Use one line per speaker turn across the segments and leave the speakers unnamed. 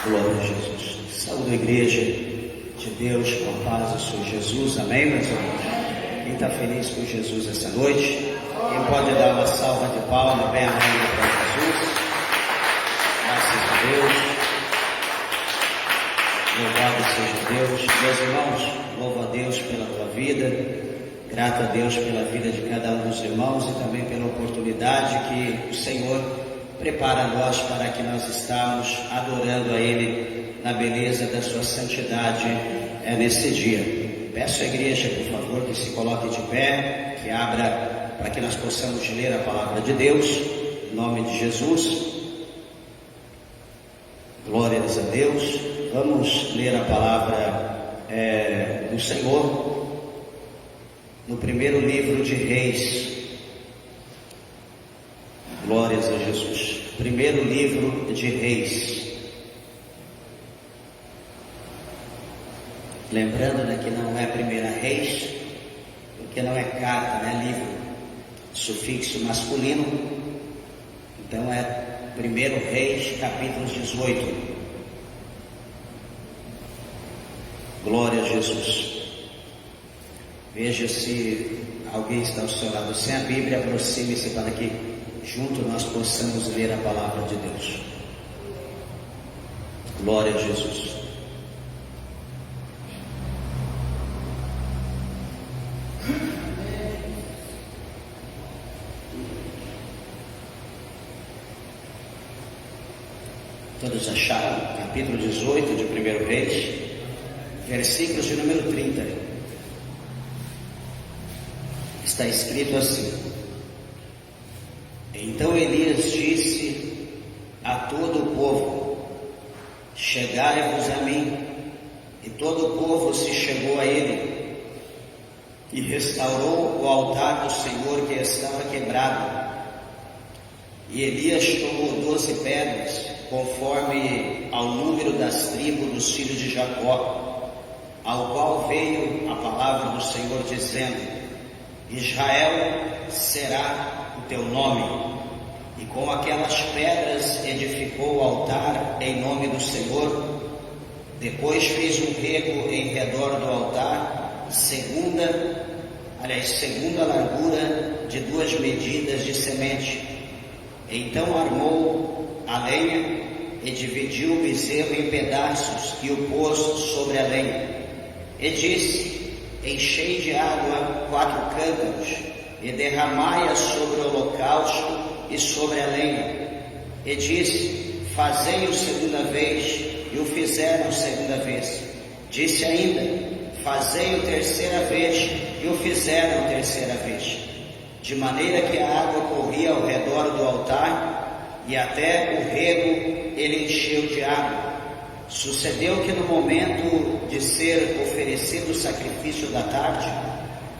Glória a Jesus. Saúde a igreja de Deus com a paz do Senhor Jesus. Amém, meus irmãos? Quem está feliz com Jesus essa noite? Quem pode dar uma salva de palmas bem amém para Jesus? Graças a Deus. Louvado seja Deus. Meus irmãos, louvo a Deus pela tua vida. Grato a Deus pela vida de cada um dos irmãos e também pela oportunidade que o Senhor prepara a nós para que nós estamos adorando a Ele na beleza da sua santidade nesse dia. Peço à igreja, por favor, que se coloque de pé, que abra para que nós possamos ler a palavra de Deus, em nome de Jesus. Glórias a Deus. Vamos ler a palavra do Senhor no primeiro livro de Reis. Glórias a Jesus. Primeiro livro de Reis. Lembrando, que não é Primeira Reis, porque não é carta, não é livro, sufixo masculino. Então é Primeiro Reis, capítulo 18. Glória a Jesus. Veja se alguém está ao seu lado sem a Bíblia, aproxime-se para que junto nós possamos ler a palavra de Deus. Glória a Jesus. Todos acharam? Capítulo 18 de 1 Reis, versículos de número 30. Está escrito assim: Então Elias disse a todo o povo: Chegai-vos a mim. E todo o povo se chegou a ele, e restaurou o altar do Senhor que estava quebrado. E Elias tomou 12 pedras, conforme ao número das tribos dos filhos de Jacó, ao qual veio a palavra do Senhor dizendo: Israel será o teu nome. E com aquelas pedras edificou o altar em nome do Senhor. Depois fez um rego em redor do altar, segunda largura de 2 medidas de semente. Então armou a lenha e dividiu o bezerro em pedaços e o pôs sobre a lenha. E disse: Enchei de água 4 cântaros e derramai-a sobre o holocausto e sobre a lenha. E disse: Fazei-o segunda vez, e o fizeram segunda vez. Disse ainda: Fazei-o terceira vez, e o fizeram terceira vez. De maneira que a água corria ao redor do altar, e até o rego ele encheu de água. Sucedeu que no momento de ser oferecido o sacrifício da tarde,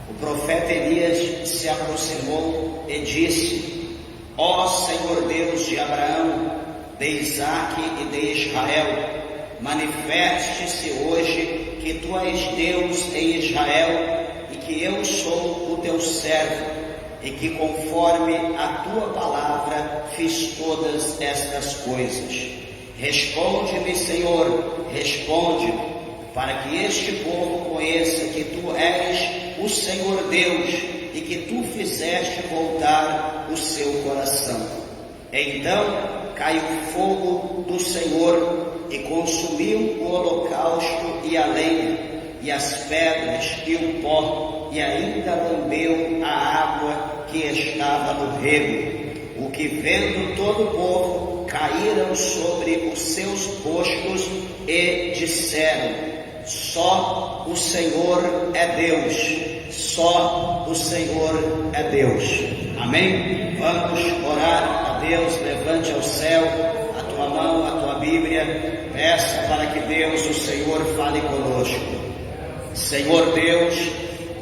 o profeta Elias se aproximou e disse: Ó Senhor Deus de Abraão, de Isaque e de Israel, manifeste-se hoje que tu és Deus em Israel e que eu sou o teu servo, e que conforme a tua palavra fiz todas estas coisas. Responde-me, Senhor, responde-me, para que este povo conheça que tu és o Senhor Deus e que tu fizeste voltar o seu coração. Então caiu fogo do Senhor e consumiu o holocausto e a lenha, e as pedras e o pó, e ainda lambeu a água que estava no rego. O que vendo todo o povo, caíram sobre os seus rostos e disseram: Só o Senhor é Deus, só o Senhor é Deus. Amém? Vamos orar a Deus. Levante ao céu a tua mão, a tua Bíblia, peça para que Deus, o Senhor, fale conosco. Senhor Deus,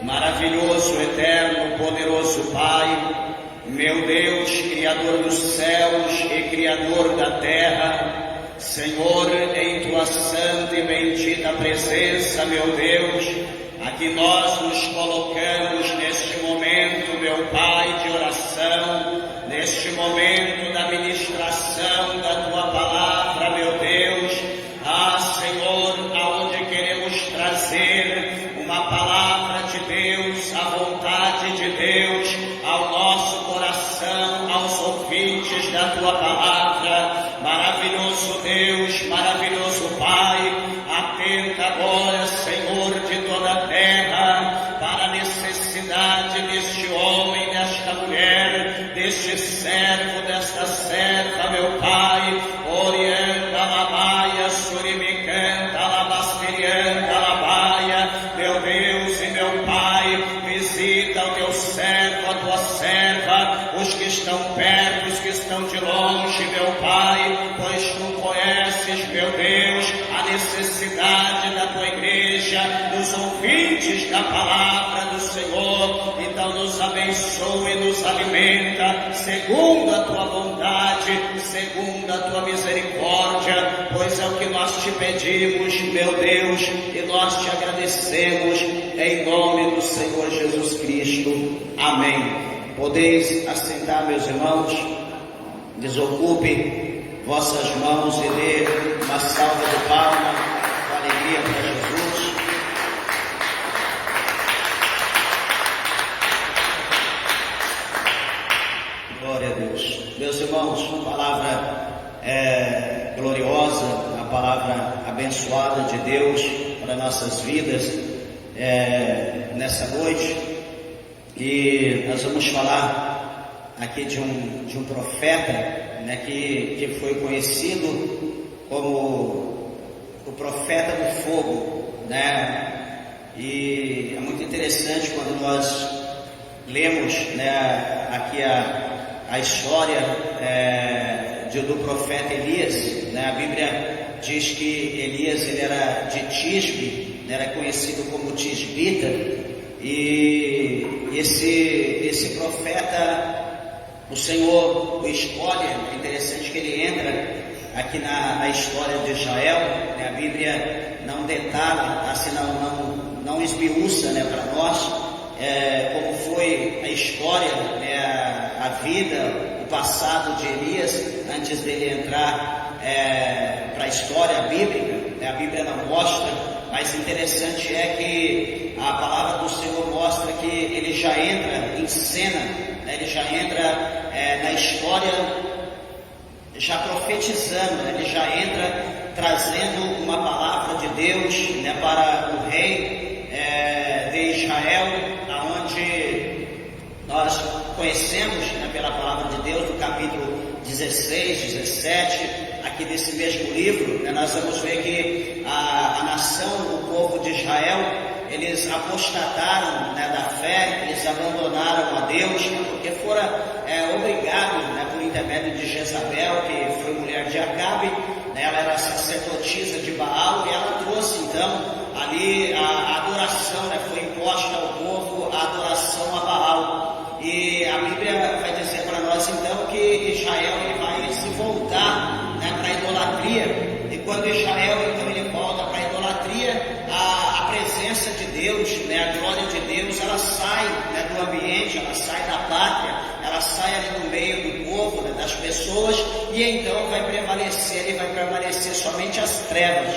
maravilhoso, eterno, poderoso Pai, meu Deus, Criador dos céus e Criador da terra, Senhor, em tua santa e bendita presença, meu Deus, aqui nós nos colocamos neste momento, meu Pai, de oração, neste momento da ministração da tua palavra, meu Deus, deste servo, desta serva, meu Pai, orienta a baia, suribicanta, labastirianta, labaia, meu Deus e meu Pai, visita o teu servo, a tua serva, os que estão perto, os que estão de longe, meu Pai, pois tu conheces, meu Deus, a necessidade da tua igreja, dos ouvintes da palavra do Senhor. Então nos abençoe e nos alimenta, segundo a tua bondade, segundo a tua misericórdia, pois é o que nós te pedimos, meu Deus, e nós te agradecemos, em nome do Senhor Jesus Cristo. Amém. Podeis assentar, meus irmãos, desocupe vossas mãos e dê uma salva de palmas, com alegria para Jesus. Glória a Deus. Meus irmãos, a palavra gloriosa, a palavra abençoada de Deus para nossas vidas nessa noite. E nós vamos falar aqui de um profeta, né, que foi conhecido como o profeta do fogo, né? E é muito interessante quando nós lemos, né, aqui a história do profeta Elias, né? A Bíblia diz que Elias ele era de Tisbe, né, era conhecido como Tisbita. E esse profeta, o Senhor o escolhe. É interessante que ele entra aqui na história de Israel, né? A Bíblia não detalha, assim, não esmiuça, né, para nós como foi a história, né, a vida, o passado de Elias antes dele entrar para a história bíblica, né? A Bíblia não mostra, mas interessante é que a palavra do Senhor mostra que ele já entra em cena, né? Ele já entra na história já profetizando, né? Ele já entra trazendo uma palavra de Deus, né, para o rei de Israel, aonde nós conhecemos, né, pela palavra de Deus, no capítulo 16, 17, aqui desse mesmo livro, né, nós vamos ver que a nação, o povo de Israel, eles apostataram, né, da fé, eles abandonaram a Deus, porque foram obrigados, né, por intermédio de Jezabel, que foi mulher de Acabe, né, ela era sacerdotisa de Baal, e ela trouxe então ali a adoração, né, foi imposta ao povo a adoração a Baal. E a Bíblia vai dizer para nós então que Israel ele vai se voltar, né, para a idolatria. E quando Israel então ele volta para a idolatria, a presença de Deus, né, a glória de Deus, ela sai, né, do ambiente, ela sai da pátria, ela sai ali do meio do povo, né, das pessoas, e então vai prevalecer somente as trevas.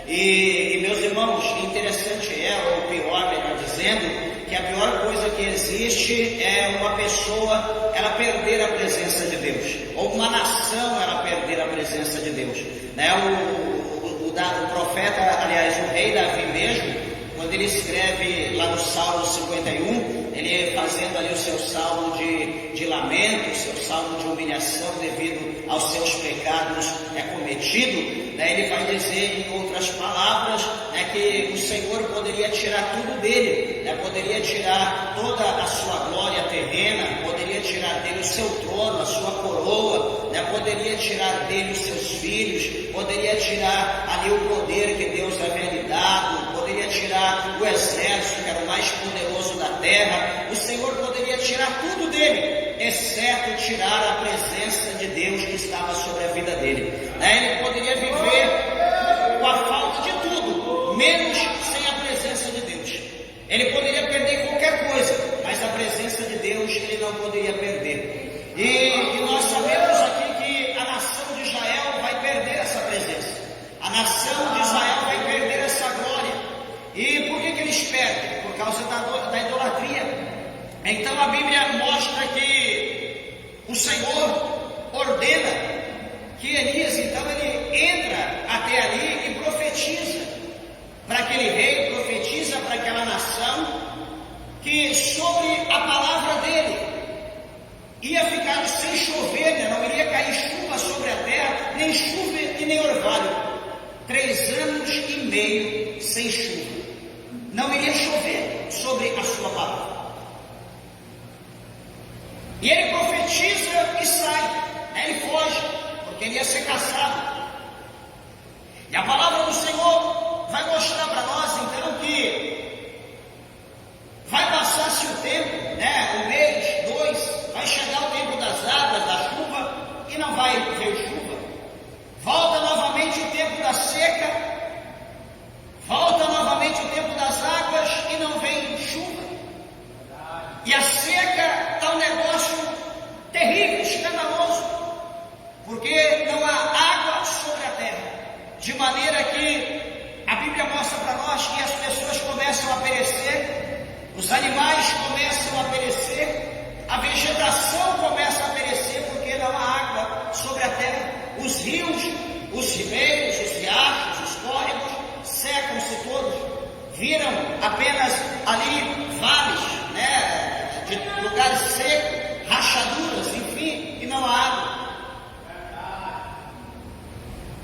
E meus irmãos, interessante ou pior, melhor dizendo, que a pior coisa que existe é uma pessoa ela perder a presença de Deus, ou uma nação ela perder a presença de Deus, né? O profeta, aliás, o rei Davi mesmo, quando ele escreve lá no Salmo 51, ele fazendo ali o seu salmo de lamento, o seu salmo de humilhação devido aos seus pecados cometidos, né, ele vai dizer em outras palavras, né, que o Senhor poderia tirar tudo dele, né, poderia tirar toda a sua glória terrena, poderia tirar dele o seu trono, a sua coroa, né, poderia tirar dele os seus filhos, poderia tirar ali o poder que Deus havia lhe dado, poderia tirar o exército que era o mais poderoso da terra. O Senhor poderia tirar tudo dele, exceto tirar a presença de Deus que estava sobre a vida dele, né? Ele poderia viver com a falta de tudo, menos sem a presença de Deus. Ele poderia perder qualquer coisa, mas a presença de Deus ele não poderia perder. E nós sabemos aqui que a nação de Israel vai perder essa presença, a nação de Israel vai perder essa glória. E por que eles perdem? Por causa da idolatria. Então a Bíblia mostra que o Senhor ordena que Elias, então ele entra até ali e profetiza para aquele rei, profetiza para aquela nação, que sobre a palavra dele ia ficar sem chover, né? Não iria cair chuva sobre a terra, nem chuva e nem orvalho. 3 anos e meio sem chuva. Não iria chover sobre a sua palavra. E ele profetiza e sai. Ele foge, porque ele ia ser caçado. E a palavra do Senhor vai mostrar para nós, então, que vai passar-se o tempo, né? 1 mês, 2, vai chegar o tempo das águas, da chuva, e não vai ver chuva. Volta novamente o tempo da seca, volta novamente o tempo das águas e não vem chuva. E a seca está um negócio terrível, escandaloso, porque não há água sobre a terra, de maneira que a Bíblia mostra para nós que as pessoas começam a perecer, os animais começam a perecer, a vegetação começa a perecer, porque não há água sobre a terra. Os rios, os ribeiros, os riachos, os córregos secam-se todos, viram apenas ali vales, né, de lugares secos, rachaduras, enfim, e não há água.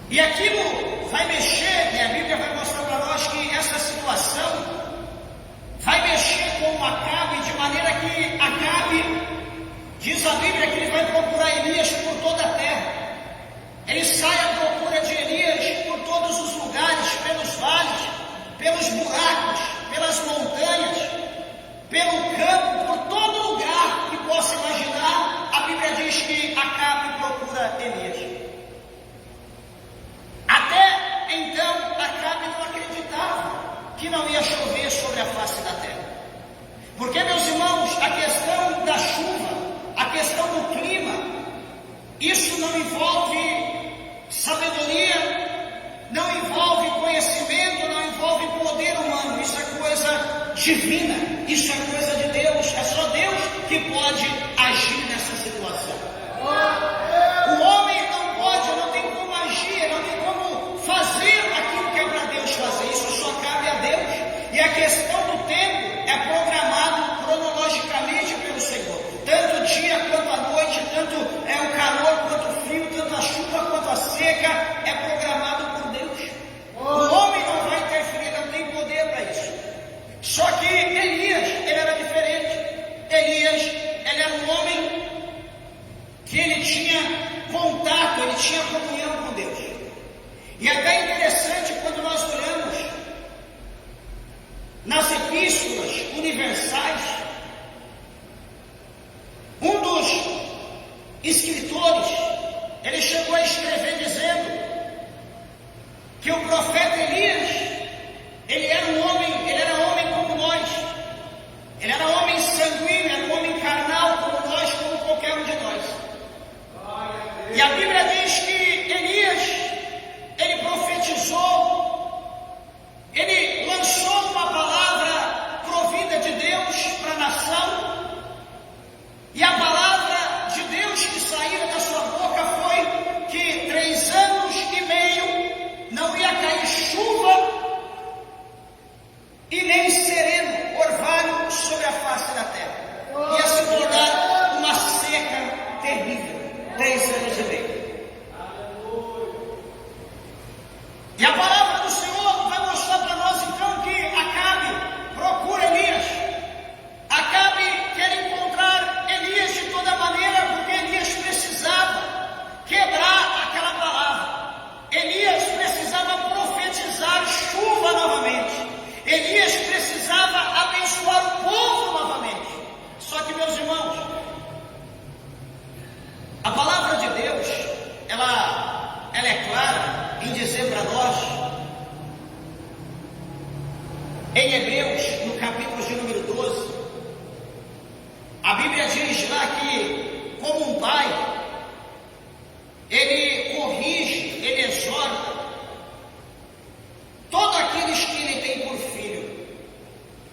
E aquilo vai mexer, né, a Bíblia vai mostrar para nós que essa situação vai mexer com Acabe, de maneira que Acabe, diz a Bíblia, que ele vai procurar Elias por toda a terra. Ele sai à procura de Elias por todos os lugares, pelos vales, pelos buracos, pelas montanhas, pelo campo, por todo lugar que possa imaginar. A Bíblia diz que Acabe procura Elias. Até então, Acabe não acreditava que não ia chover sobre a face da terra. Porque, meus irmãos, a questão da chuva, a questão do clima, isso não envolve sabedoria, não envolve conhecimento, não envolve poder humano. Isso é coisa divina, isso é coisa de Deus. É só Deus que pode agir nessa situação. O homem não pode, não tem como agir, não tem como fazer aquilo que é para Deus fazer. Isso só cabe a Deus. E a questão do tempo é programado cronologicamente pelo Senhor. Tanto o dia quanto a noite, tanto o calor quanto o frio, tanto a chuva quanto a seca, é programado por Deus. O homem não vai interferir, não tem poder para isso. Só que Elias, ele era diferente. Elias, ele era um homem que ele tinha contato, ele tinha comunhão com Deus. E é até interessante quando nós olhamos nas epístolas universais, um dos escritores, ele chegou a escrever dizendo que o profeta Elias, ele era homem como nós, ele era homem sanguíneo, era um homem carnal como nós, como qualquer um de nós. E a Bíblia diz que Elias, ele profetizou, ele lançou uma palavra provida de Deus para a nação, e a palavra de Deus que saíra da sua boca foi que 3 anos e meio não ia cair chuva e nem sereno, orvalho sobre a face da terra. Ia se tornar uma seca terrível. 3 anos e meio. E a palavra do Senhor vai mostrar para nós então que Acabe procura Elias. Acabe quer encontrar Elias de toda maneira, porque Elias precisava quebrar aquela palavra. Elias precisava profetizar chuva novamente. Elias precisava abençoar o povo novamente. Só que, meus irmãos, a palavra de Deus, ela é clara em dizer para nós, em Hebreus, no capítulo de número 12, a Bíblia diz lá que, como um pai, ele corrige, ele exorta todos aqueles que ele tem por filho,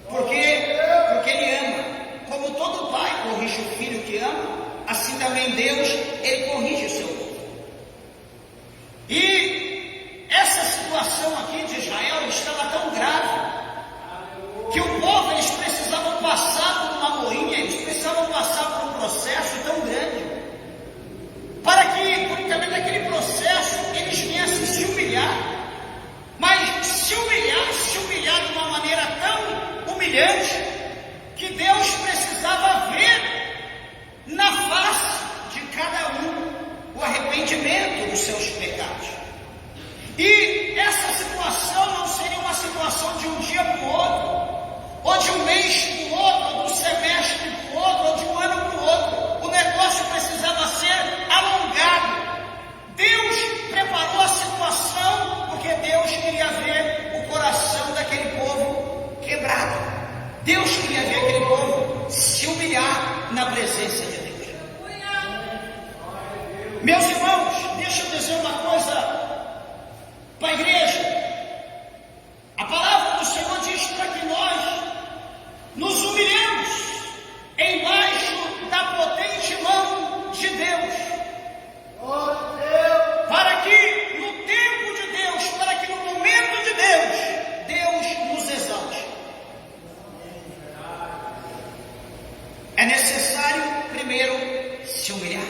porque ele ama. Como todo pai corrige o filho que ama, assim também Deus, ele corrige o seu povo. E essa situação aqui de Israel estava tão grave que o povo, eles precisavam passar por uma moinha, eles precisavam passar por um processo tão grande humilhante que Deus precisava ver na face de cada um o arrependimento dos seus pecados. E essa situação não seria uma situação de um dia para o outro, ou de um mês para o outro, ou de um semestre para o outro, ou de um ano para o outro. O negócio precisava ser alongado. Deus preparou a situação porque Deus queria ver o coração daquele povo quebrado. Deus queria ver aquele povo se humilhar na presença de Deus. Meus irmãos, deixa eu dizer uma coisa para a igreja. A palavra do Senhor diz para que nós nos humilhemos embaixo da potente mão de Deus, para que no tempo de Deus, para que no momento de Deus, Deus nos exalte. É necessário primeiro se humilhar,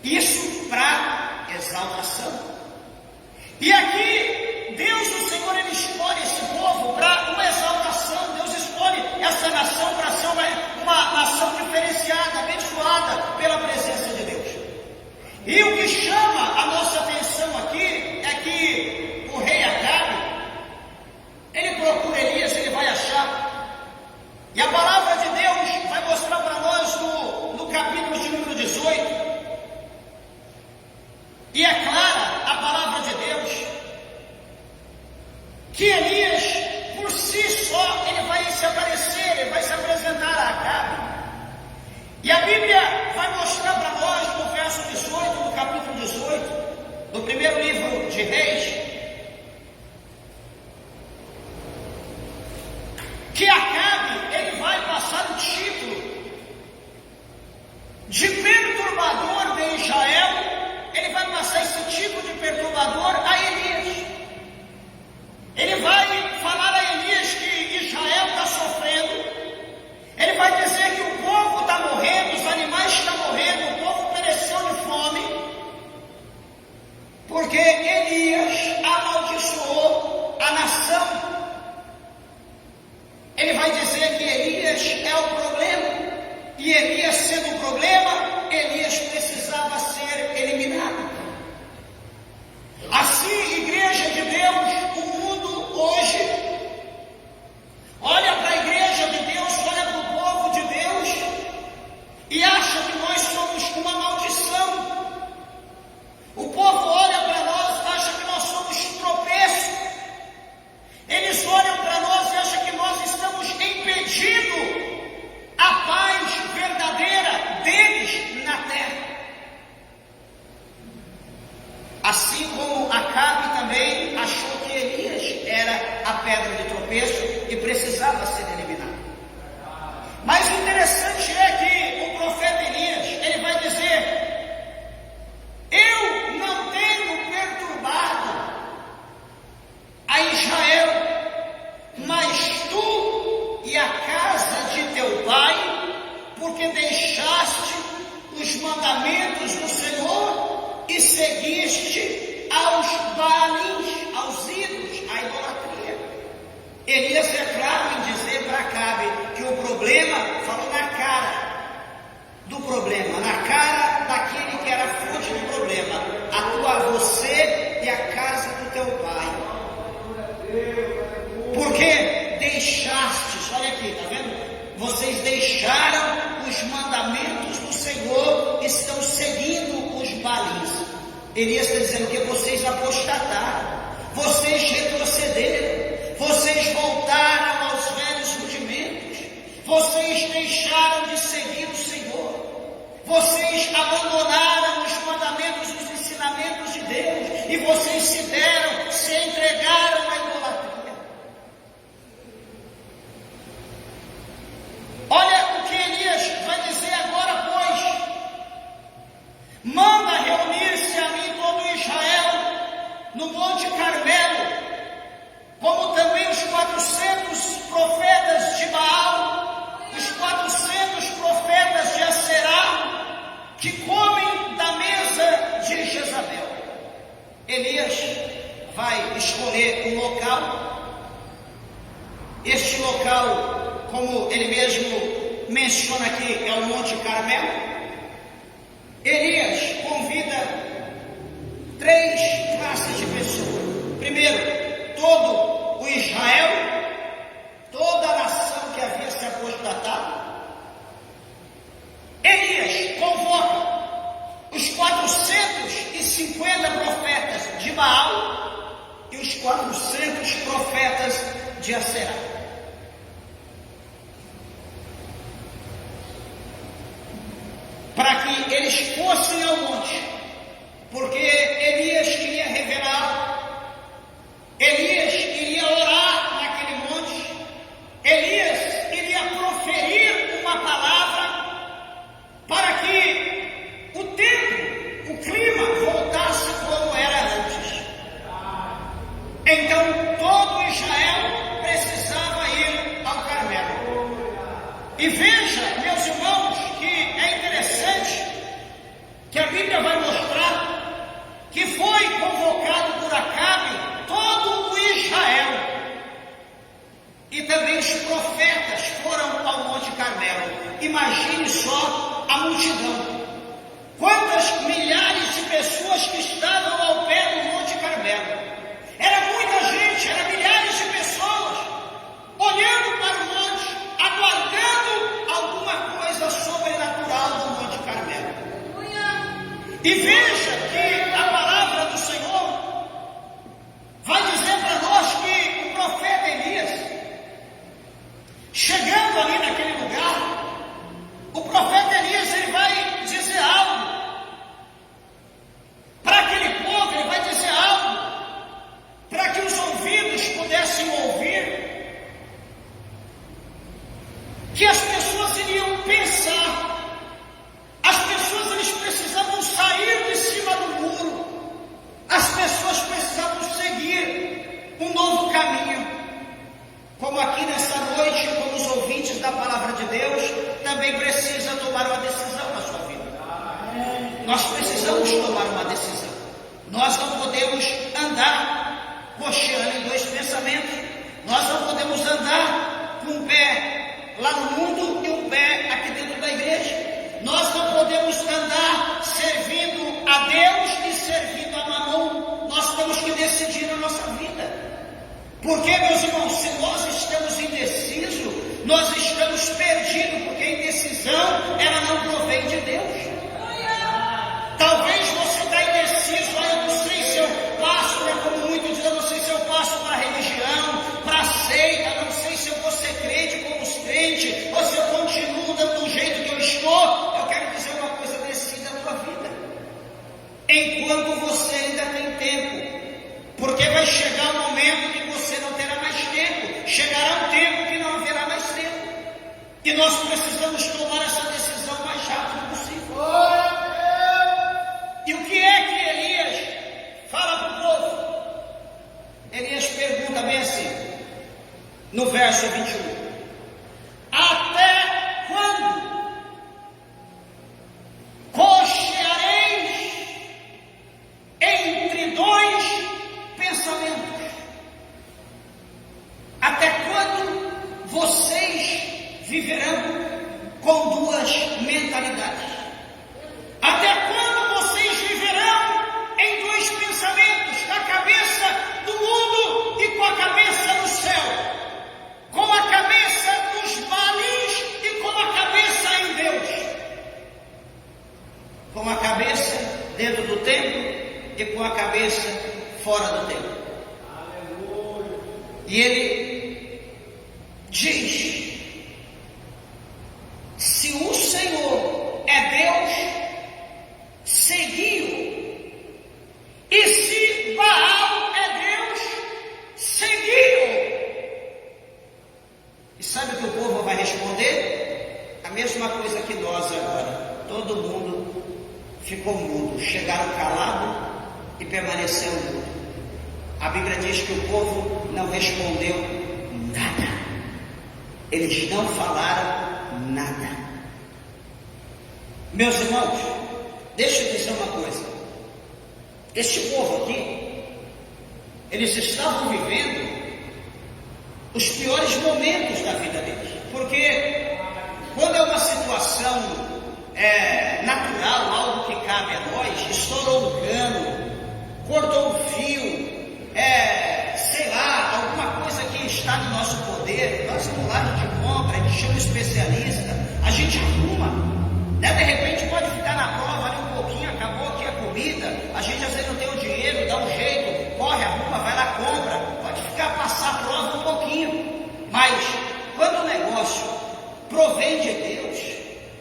isso para exaltação. E aqui, Deus, o Senhor, Ele escolhe esse povo para uma exaltação. Deus escolhe essa nação para ser uma nação diferenciada, abençoada pela presença de Deus. E o que chama a nossa atenção aqui é que o rei Acabe, ele procura Elias, ele vai achar. E a palavra de Deus vai mostrar para nós no capítulo de número 18. E é clara a palavra de Deus que Elias, por si só, ele vai se aparecer, ele vai se apresentar a Acabe. E a Bíblia vai mostrar para nós no verso 18, no capítulo 18, do primeiro livro de Reis, que Acabe, ele vai passar o título de perturbador de Israel. Ele vai passar esse tipo de perturbador a Elias. Ele vai falar a Elias que Israel está sofrendo. Ele vai dizer que o povo está morrendo, os animais estão morrendo, o povo pereceu de fome, porque Elias amaldiçoou a nação. Ele vai dizer que Elias é o problema, e Elias sendo o problema, Elias precisava ser eliminado. Assim, igreja de Deus, o mundo hoje olha para a igreja de Deus, olha para o povo de Deus e acha que nós somos uma maldição. O povo olha para nós, acha que nós somos tropeço. Eles olham para nós e acham que nós estamos impedindo a paz verdadeira deles na terra. Assim como Acabe também achou que Elias era a pedra de tropeço e precisava ser eliminado. Mas o interessante é que o profeta Elias, ele vai dizer: eu não tenho perturbado a Israel, mas tu e a casa de teu pai, porque deixaste os mandamentos do Senhor e seguiste aos Baalins, aos ídolos, à idolatria. Elias é claro em dizer para Acabe que o problema, falou na cara do problema, na cara daquele que era fonte do problema, você e a casa do teu pai. Porque deixastes, olha aqui, está vendo? Vocês deixaram os mandamentos do Senhor, estão seguindo os Baalins. Elias está dizendo que vocês apostataram, vocês retrocederam, vocês voltaram aos velhos rudimentos, vocês deixaram de seguir o Senhor, vocês abandonaram os mandamentos, os ensinamentos de Deus, e vocês se entregaram à idolatria. Olha o que Elias vai dizer agora, pois: manda reunir-se a mim todo Israel no Monte Carmelo, como também os 400 profetas de Baal, os 400 profetas de Aserá, que comem da mesa de Jezabel. Elias vai escolher um local Este local, como ele mesmo menciona aqui, é o Monte Carmelo. Elias convida 3 classes de pessoas. Primeiro, todo o Israel, toda a nação que havia se apostatado. Elias convoca os 450 profetas de Baal e os 400 profetas de Aserá. Para que eles fossem ao monte, porque Elias queria revelar, Elias iria orar naquele monte, Elias iria proferir uma palavra para que o tempo, o clima voltasse como era antes. Então todo Israel precisava ir ao Carmelo. E veja, meus irmãos, que é interessante que a Bíblia vai mostrar que foi convocado por Acabe todo o Israel, e também os profetas foram ao Monte Carmelo. Imagine só a multidão, quantas milhares de pessoas que estavam ao pé do Monte Carmelo. Era muita gente, era milhares de pessoas olhando para o monte, aguardando alguma coisa sobrenatural do Monte Carmelo. E veja que a palavra do Senhor vai dizer para nós que o profeta Elias, chegando ali naquele lugar, o profeta Elias ele vai dizer algo para aquele povo, ele vai dizer algo para que os ouvidos pudessem ouvir, que as pessoas iriam pensar. As pessoas eles precisavam sair de cima do muro, as pessoas precisavam seguir um novo caminho. Como aqui nessa noite, como os ouvintes da palavra de Deus, também precisa tomar uma decisão na sua vida. Nós precisamos tomar uma decisão. Nós não podemos andar cocheando em 2 pensamentos. Nós não podemos andar com um pé lá no mundo e um pé aqui dentro da igreja. Nós não podemos andar servindo a Deus e servindo a Mamon. Nós temos que decidir na nossa vida. Porque, meus irmãos, se nós estamos indecisos, nós estamos perdidos, porque a indecisão, ela não provém de Deus. Talvez você está indeciso, eu não sei se eu passo, como muitos dizem, eu não sei se eu passo para a religião, para a seita, não sei se eu vou ser crente como os crentes, ou se eu continuo do jeito que eu estou. Eu quero dizer uma coisa, decida a tua vida, enquanto você ainda tem tempo, porque vai chegar um momento que você não terá mais tempo, chegará um tempo que não haverá mais tempo, e nós precisamos tomar essa decisão o mais rápido possível. E o que é que Elias fala para o povo? Elias pergunta bem assim, no verso 21, até quando cocheareis entre 2 pensamentos? Até quando vocês viverão com 2 mentalidades? Até quando vocês viverão em 2 pensamentos, com a cabeça do mundo e com a cabeça do céu, com a cabeça dos malins e com a cabeça em Deus, com a cabeça dentro do templo e com a cabeça fora do templo? E ele diz: se o Senhor é Deus, segui-o, e se Baal é Deus, segui-o. E sabe o que o povo vai responder? A mesma coisa que nós agora. Todo mundo ficou mudo, chegaram calados e permaneceram mudos. A Bíblia diz que o povo não respondeu nada, eles não falaram nada. Meus irmãos, deixa eu dizer uma coisa, este povo aqui, eles estavam vivendo os piores momentos da vida deles. Porque quando é uma situação natural, algo que cabe a nós, estourou um cano, cortou um fio, sei lá, alguma coisa que está no nosso poder, nós vamos lá, a gente compra, a gente chama um especialista, a gente arruma, né? De repente pode ficar na prova ali um pouquinho, acabou aqui a comida, a gente às vezes não tem o dinheiro, dá um jeito, corre, arruma, vai lá, compra, pode ficar, passar a prova um pouquinho, mas quando o negócio provém de Deus,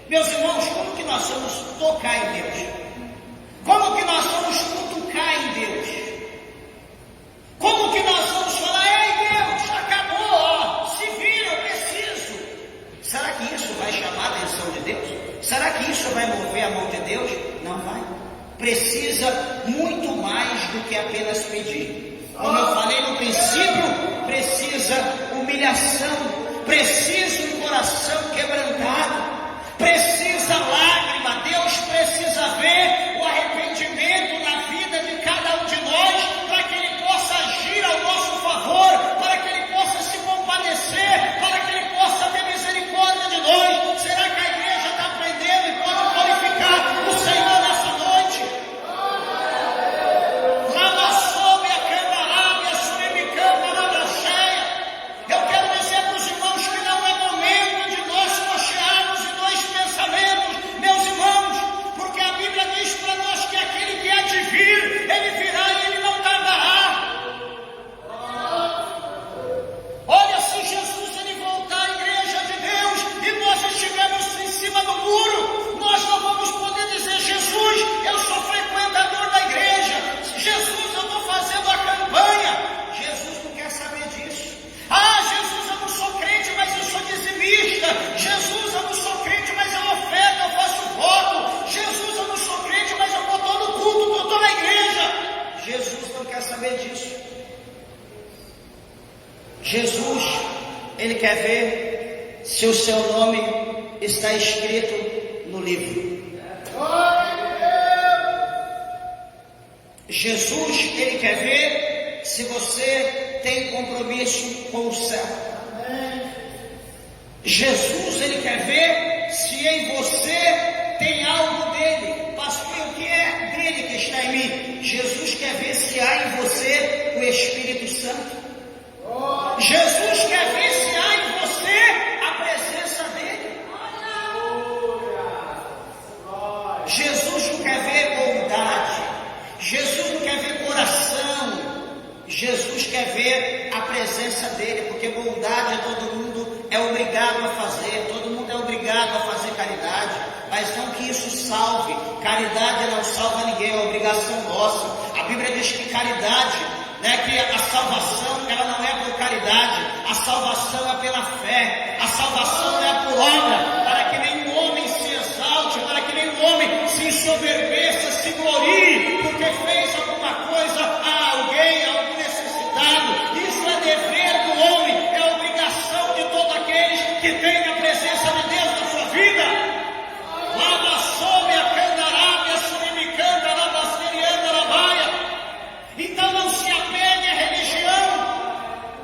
meus irmãos, como que nós vamos tocar em Deus? Como que nós vamos cutucar em Deus? Como que nós vamos falar, ei Deus, acabou, ó, se vira, eu preciso. Será que isso vai chamar a atenção de Deus? Será que isso vai mover a mão de Deus? Não vai. Precisa muito mais do que apenas pedir. Como eu falei no princípio, precisa humilhação, precisa um coração quebrantado, precisa lágrima. Deus precisa ver o arrependimento na vida de cada um de nós, para que Ele possa agir ao nosso favor, para que Ele possa se compadecer, para que Ele possa ter misericórdia de nós. Será que a igreja está aprendendo e pode glorificar o Senhor nessa noite? Lava soube a candarábia, suremicamba, nada cheia. Eu quero dizer para os irmãos que não é momento de nós cochearmos em dois pensamentos, meus irmãos, porque a Bíblia diz para nós que aquele que há de vir, Ele virá e Ele não tardará. Olha, se Jesus Ele voltar à igreja de Deus e nós estivermos em cima do muro, nós não vamos poder dizer, Jesus, eu sou frequentador da igreja, Jesus, eu estou fazendo a campanha. Jesus não quer saber disso. Ah, Jesus, eu não sou crente, mas eu sou dizimista. Jesus, eu não sou crente, mas eu oferto, eu faço voto. Jesus, eu não sou crente, mas eu estou no culto, eu estou na igreja. Jesus não quer saber disso. Jesus, Ele quer ver se o seu nome está escrito no livro. Jesus, Ele quer ver se você tem compromisso com o céu. Jesus, Ele quer ver se em você tem algo dele. Pastor, o que é dele que está em mim? Jesus quer ver se há em você o Espírito Santo. Jesus quer ver se há em você a presença dele. Jesus não quer ver bondade, Jesus não quer ver coração, Jesus quer ver a presença dele, porque bondade todo mundo é obrigado a fazer, todo mundo é obrigado a fazer caridade, mas não que isso salve. Caridade não salva ninguém, é obrigação nossa. A Bíblia diz que caridade, que a salvação ela não é por caridade, a salvação é pela fé, a salvação não é por obra, para que nenhum homem se exalte, para que nenhum homem se ensoberbeça, se glorie, porque fez alguma coisa a alguém, a algum necessitado. Isso é dever do homem, é obrigação de todos aqueles que têm a presença de Deus na sua vida. Lava soube a candarábia, suremicanda, lavasterianda, lavaia. Então não se apegue à religião,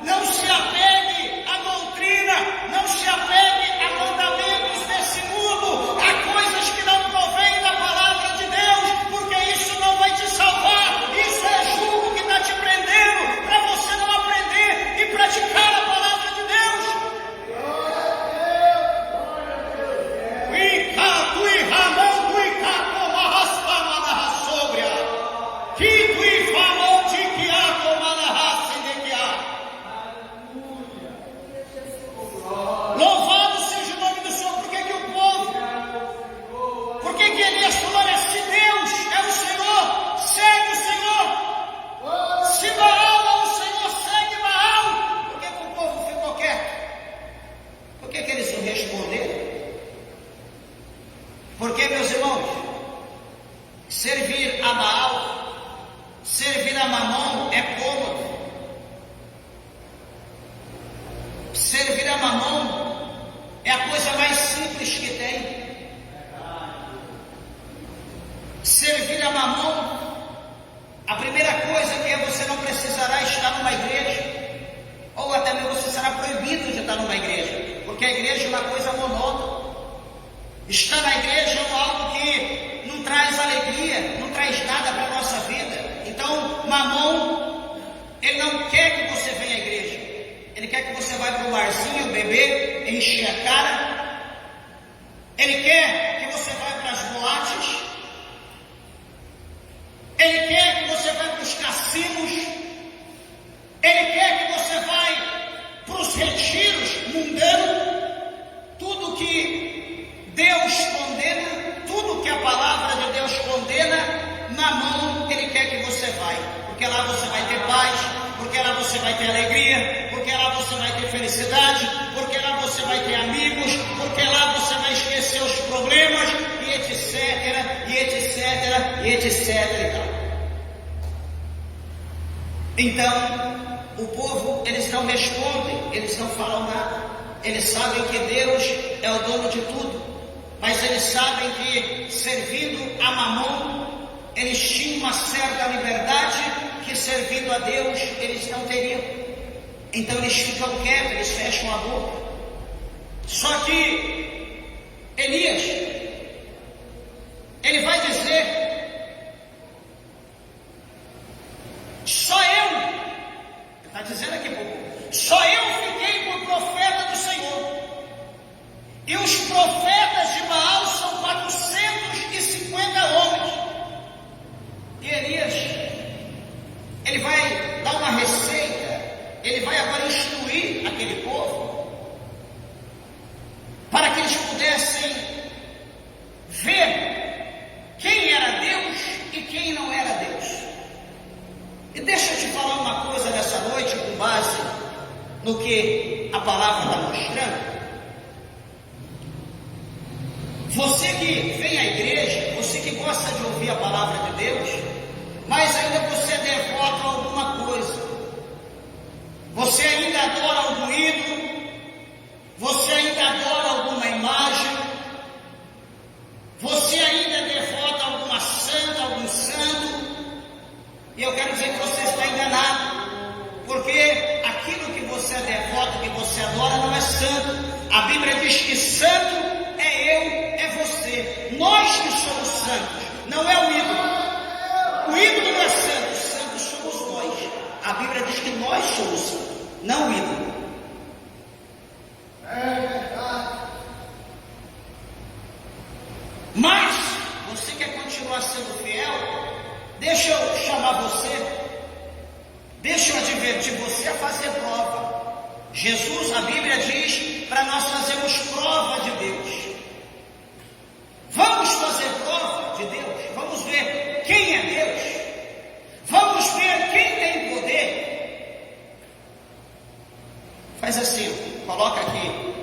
não se apegue à doutrina, não se apegue a mandamentos desse mundo, a coisas que não provêm da palavra de Deus, porque isso não vai te salvar. Isso é jugo que está te prendendo, para você não aprender e praticar a palavra de Deus. Louvado seja o nome do Senhor. Por que o povo? Por que Elias falou, se Deus é o Senhor, segue o Senhor. Se Baal é o Senhor, segue Baal. Por que o povo ficou quieto? Por que eles não responderam? Porque, meus irmãos, servir a Baal, servir a Mamon é cômodo. Servir a Mamon é a coisa mais simples que tem. Servir a Mamon, a primeira coisa que é, você não precisará estar numa igreja, ou até mesmo você será porque a igreja é uma coisa monótona. Estar na igreja é algo que não traz alegria, não traz nada para a nossa vida. Então, Mamon, ele não quer que você venha à igreja. Ele quer que você vá para o barzinho, beber, encher a cara. Ele quer que você vá para as boates. Ele quer que você vá para os cassinos. Ele quer que você vá para os retiros mundanos. Tudo que Deus condena, tudo que a palavra de Deus condena, Mamon, ele quer que você vá. Porque lá você vai ter paz, porque lá você vai ter alegria, porque lá você vai ter felicidade, porque lá você vai ter amigos, porque lá você vai esquecer os problemas, e etc, e etc, e etc e tal. Então, o povo, eles não respondem, eles não falam nada. Eles sabem que Deus é o dono de tudo, mas eles sabem que, servindo a Mamon, eles tinham uma certa liberdade que, servindo a Deus, eles não teriam. Então eles ficam quietos, eles fecham a boca. Só que Elias, ele vai dizer: só eu, ele está dizendo aqui, só eu fiquei por profeta do Senhor, e os profetas de Baal são 450 homens. E Elias, ele vai dar uma receita, ele vai agora instruir aquele povo, para que eles pudessem ver quem era Deus e quem não era Deus. E deixa eu te falar uma coisa nessa noite, com base no que a palavra está mostrando. Você que vem à igreja, você que gosta de ouvir a palavra de Deus, mas ainda você é devoto a alguma coisa, você ainda adora algum ídolo, você ainda adora alguma imagem, você ainda é devoto a alguma santa, algum santo, e eu quero dizer que você está enganado, porque aquilo que você é devoto, que você adora, não é santo. A Bíblia diz que santo é eu, é você, nós que somos santos, não é o ídolo. O ídolo não é santo, santos somos nós. A Bíblia diz que nós somos santos, não o ídolo. Mas você quer continuar sendo fiel? Deixa eu chamar você, deixa eu advertir você a fazer prova. Jesus, a Bíblia diz para nós fazermos prova de Deus. Vamos fazer prova de Deus, vamos ver quem é Deus, vamos ver quem tem poder. Faz assim, coloca aqui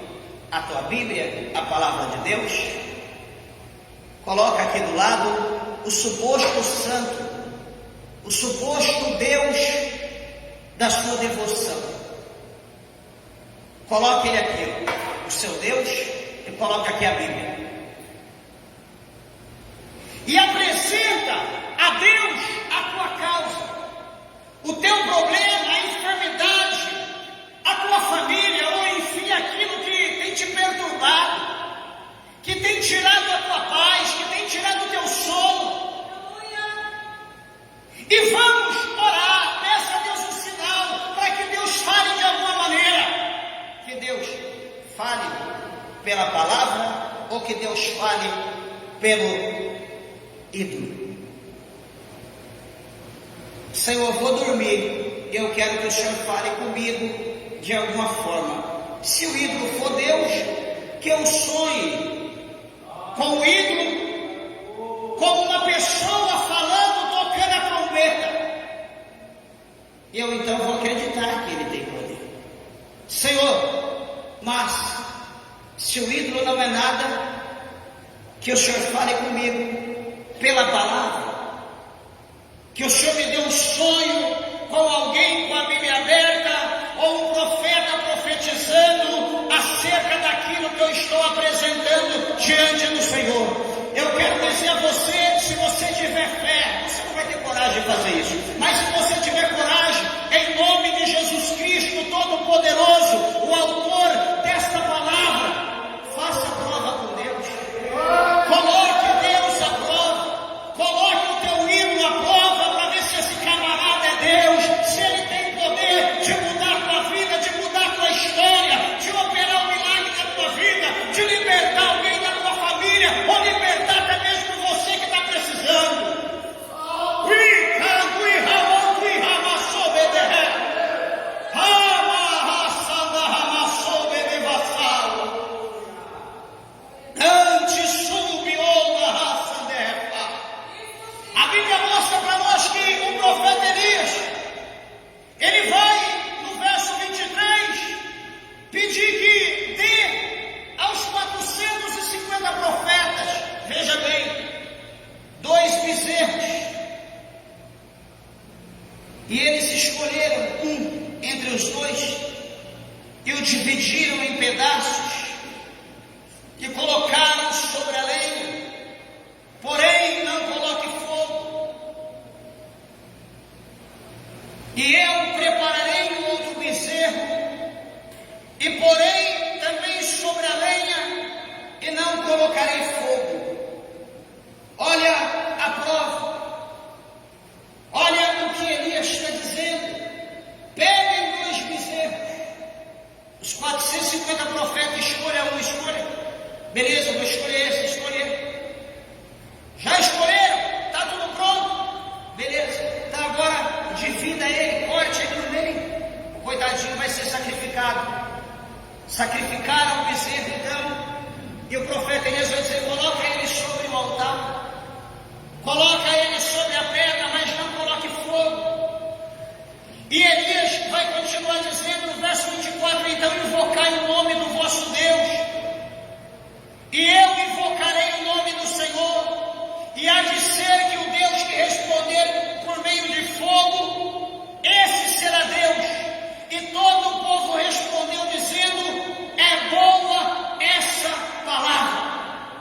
a tua Bíblia, a palavra de Deus, coloca aqui do lado o suposto santo, o suposto Deus da sua devoção. Coloca ele aqui, o seu Deus, e coloca aqui a Bíblia. E apresenta a Deus a tua causa, o teu problema, a enfermidade, a tua família, ou enfim, aquilo que tem te perturbado, que tem tirado a tua paz, que tem tirado o teu sono. E vamos orar, peça a Deus um sinal, para que Deus fale de alguma maneira. Que Deus fale pela palavra, ou que Deus fale pelo ídolo. Senhor, eu vou dormir, eu quero que o Senhor fale comigo de alguma forma. Se o ídolo for Deus, que eu sonhe com o ídolo como uma pessoa falando, tocando a trombeta. E eu então vou acreditar que ele tem poder. Senhor, mas se o ídolo não é nada, que o Senhor fale comigo pela palavra, que o Senhor me dê um sonho com alguém com a Bíblia aberta, ou um profeta profetizando acerca daquilo que eu estou apresentando diante do Senhor. Eu quero dizer a você, se você tiver fé, você não vai ter coragem de fazer isso, mas se você tiver coragem, em nome de Jesus Cristo Todo-Poderoso, o autor desta palavra, e o dividiram em pedaços e colocaram sobre a lenha, porém não coloque fogo. E eu prepararei um outro bezerro, e porei também sobre a lenha, e não colocarei fogo. Olha a prova, olha o que Elias está dizendo. Peguem 2 bezerros, os 450 profetas, escolha um, escolha. Beleza, vou escolher esse, escolher. Já escolheram? Está tudo pronto? Beleza. Então agora divida ele, corte ele no meio. O coitadinho vai ser sacrificado. Sacrificaram o bezerro então. E o profeta Elias vai dizer: coloca ele sobre o altar. Coloca ele sobre a pedra, mas não coloque fogo. E Elias vai continuar dizendo no verso 24: então invocai o nome do vosso Deus, e eu invocarei o nome do Senhor, e há de ser que o Deus que responder por meio de fogo, esse será Deus. E todo o povo respondeu dizendo: é boa essa palavra.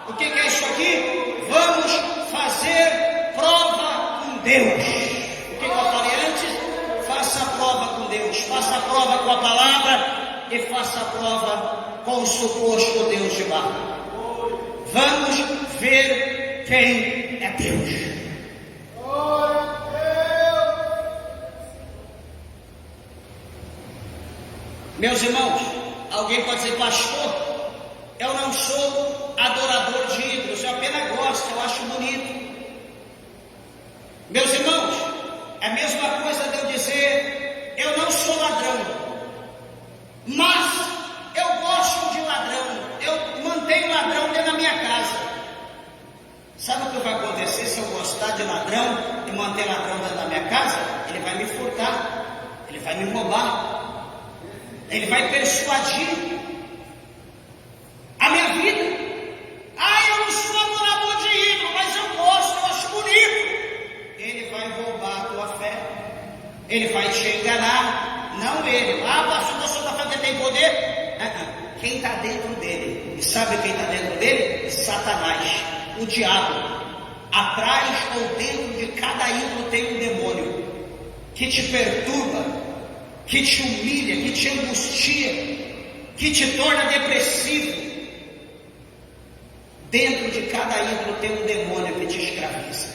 O que é isso aqui? Vamos fazer prova com Deus. O que eu falei antes? Faça a prova com Deus, faça a prova com a palavra e faça a prova com o suposto Deus de barro. Vamos ver quem é Deus. Meus irmãos, alguém pode dizer: pastor, eu não sou adorador de ídolos, eu apenas gosto, eu acho bonito. Meus irmãos, é a mesma coisa de eu dizer: eu não sou ladrão, mas eu gosto de ladrão, eu mantenho ladrão dentro da minha casa. Sabe o que vai acontecer se eu gostar de ladrão e manter ladrão dentro da minha casa? Ele vai me furtar, ele vai me roubar, ele vai persuadir a minha vida. Eu não sou adorador de ídolo, mas eu gosto, eu acho bonito. Ele vai roubar a tua fé, ele vai te enganar, não ele. Pastor, você está falando que tem poder? Quem está dentro dele? E sabe quem está dentro dele? Satanás, o diabo. Atrás ou dentro de cada ídolo tem um demônio que te perturba, que te humilha, que te angustia, que te torna depressivo. Dentro de cada ídolo tem um demônio que te escraviza.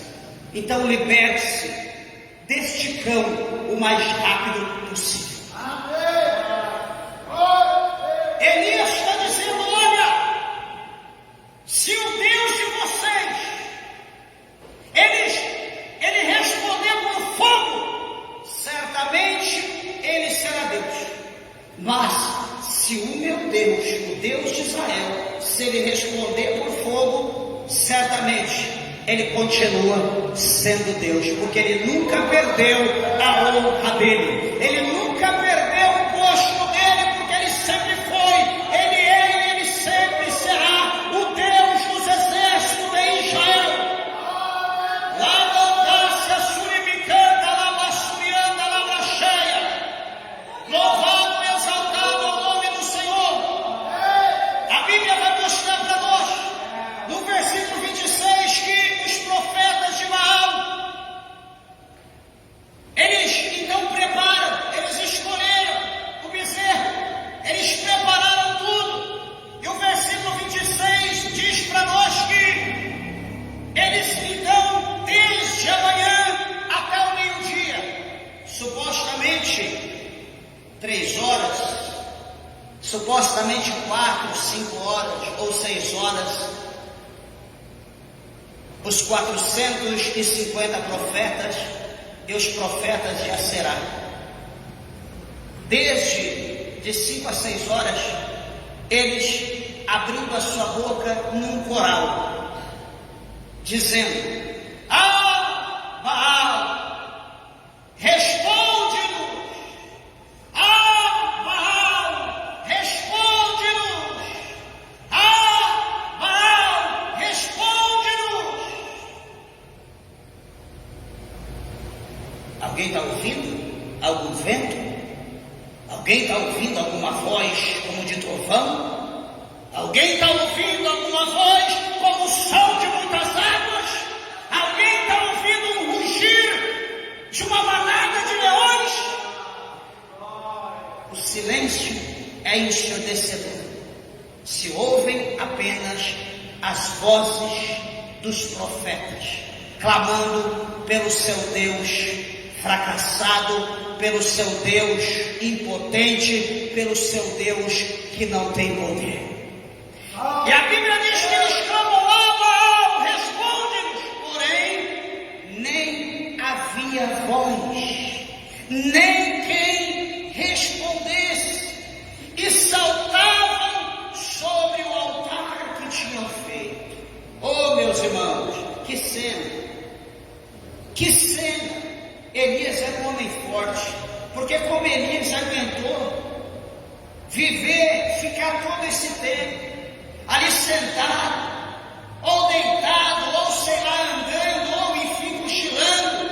Então liberte-se deste cão o mais rápido possível. Elias está dizendo: olha, se o Deus de vocês, ele responder por fogo, certamente ele será Deus. Mas se o meu Deus, o Deus de Israel, se ele responder por fogo, certamente ele continua sendo Deus, porque ele nunca perdeu a honra dele, ele nunca perdeu o posto dele, porque ele sempre foi, ele é e ele sempre será o Deus dos exércitos de Israel. Lamandácia suribicanda, lamassurianda, lamacheia. Louvado e exaltado é o nome do Senhor. A Bíblia vai mostrar para nós, no versículo 26, que os profetas de Baal, eles então preparam, eles escolheram o bezerro, eles prepararam tudo. E o versículo 26 diz para nós que eles então, desde amanhã até o meio-dia, supostamente 3 horas, supostamente 4, 5 horas ou 6 horas, os 450 profetas e os profetas de Aserá, desde de 5 a 6 horas, eles abrindo a sua boca num coral, dizendo: Baal, responde-nos! Baal, responde-nos! Baal, responde-nos! Alguém está ouvindo? Algum vento? Alguém está ouvindo ouvindo alguma voz como de trovão? Alguém está ouvindo alguma voz como o som de muitas águas? Alguém está ouvindo um rugir de uma manada de leões? O silêncio é ensurdecedor. Se ouvem apenas as vozes dos profetas, clamando pelo seu Deus fracassado, pelo seu Deus impotente, pelo seu Deus que não tem poder. E a Bíblia diz que eles clamam ao responde-nos, porém nem havia voz, nem quem respondesse, e saltavam sobre o altar que tinham feito. Oh, meus irmãos, que cena! Que cena! Elias era um homem forte, porque como Elias aguentou viver, ficar todo esse tempo ali sentado, ou deitado, ou sei lá, andando, ou enfim, cochilando,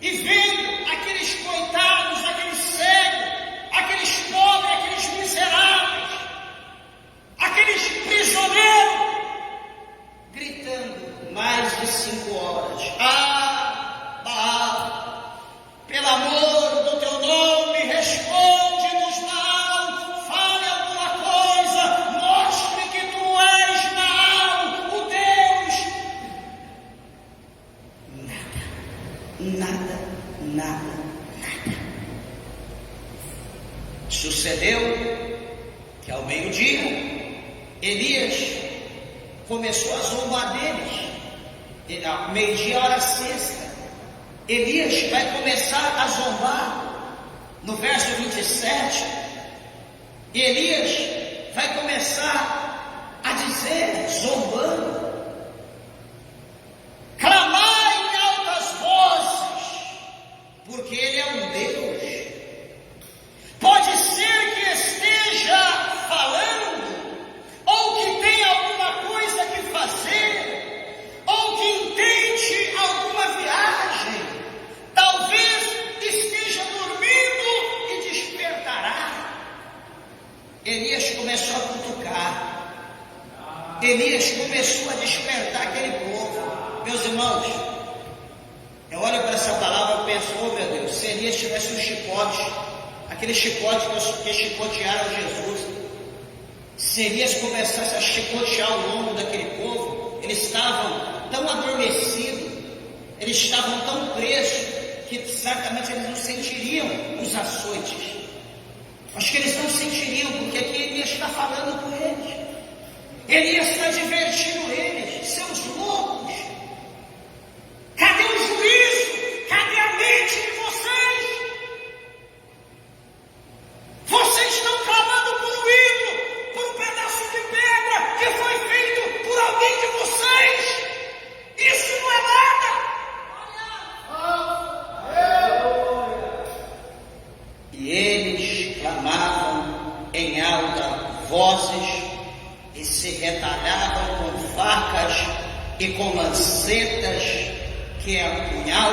e vendo aqueles coitados, aqueles cegos, aqueles pobres, aqueles miseráveis, aqueles prisioneiros, gritando mais de 5 horas: ah, Baal, pelo amor do teu nome, responde-nos, Baal, fale alguma coisa, mostre que tu és Baal, o Deus. Nada. Sucedeu que ao meio-dia, Elias começou a zombar deles. Meio-dia, hora sexta, Elias vai começar a zombar. No verso 27, Elias vai começar a dizer, zombando: clamai em altas vozes, porque ele é um Deus. Pode ser que esteja falando, ou que tenha alguma coisa que fazer, ou que intente alguma viagem, talvez esteja dormindo e despertará. Elias começou a cutucar, Elias começou a despertar aquele povo. Meus irmãos, eu olho para essa palavra e penso: oh meu Deus, se Elias tivesse um chicote, aquele chicote que chicotearam Jesus, se Elias começasse a chicotear o lombo daquele povo, eles estavam tão adormecidos, eles estavam tão presos, que certamente eles não sentiriam os açoites. Acho que eles não sentiriam, porque aqui Elias está falando com eles, Elias está divertindo eles, seus loucos. Cadê o juízo? Cadê a mente de vocês? Vocês estão clamando por um ídolo, por um pedaço de pedra que foi feito por alguém de vocês. Isso não é nada. E eles clamavam em alta vozes e se retalhavam com facas e com lancetas, que é o punhal,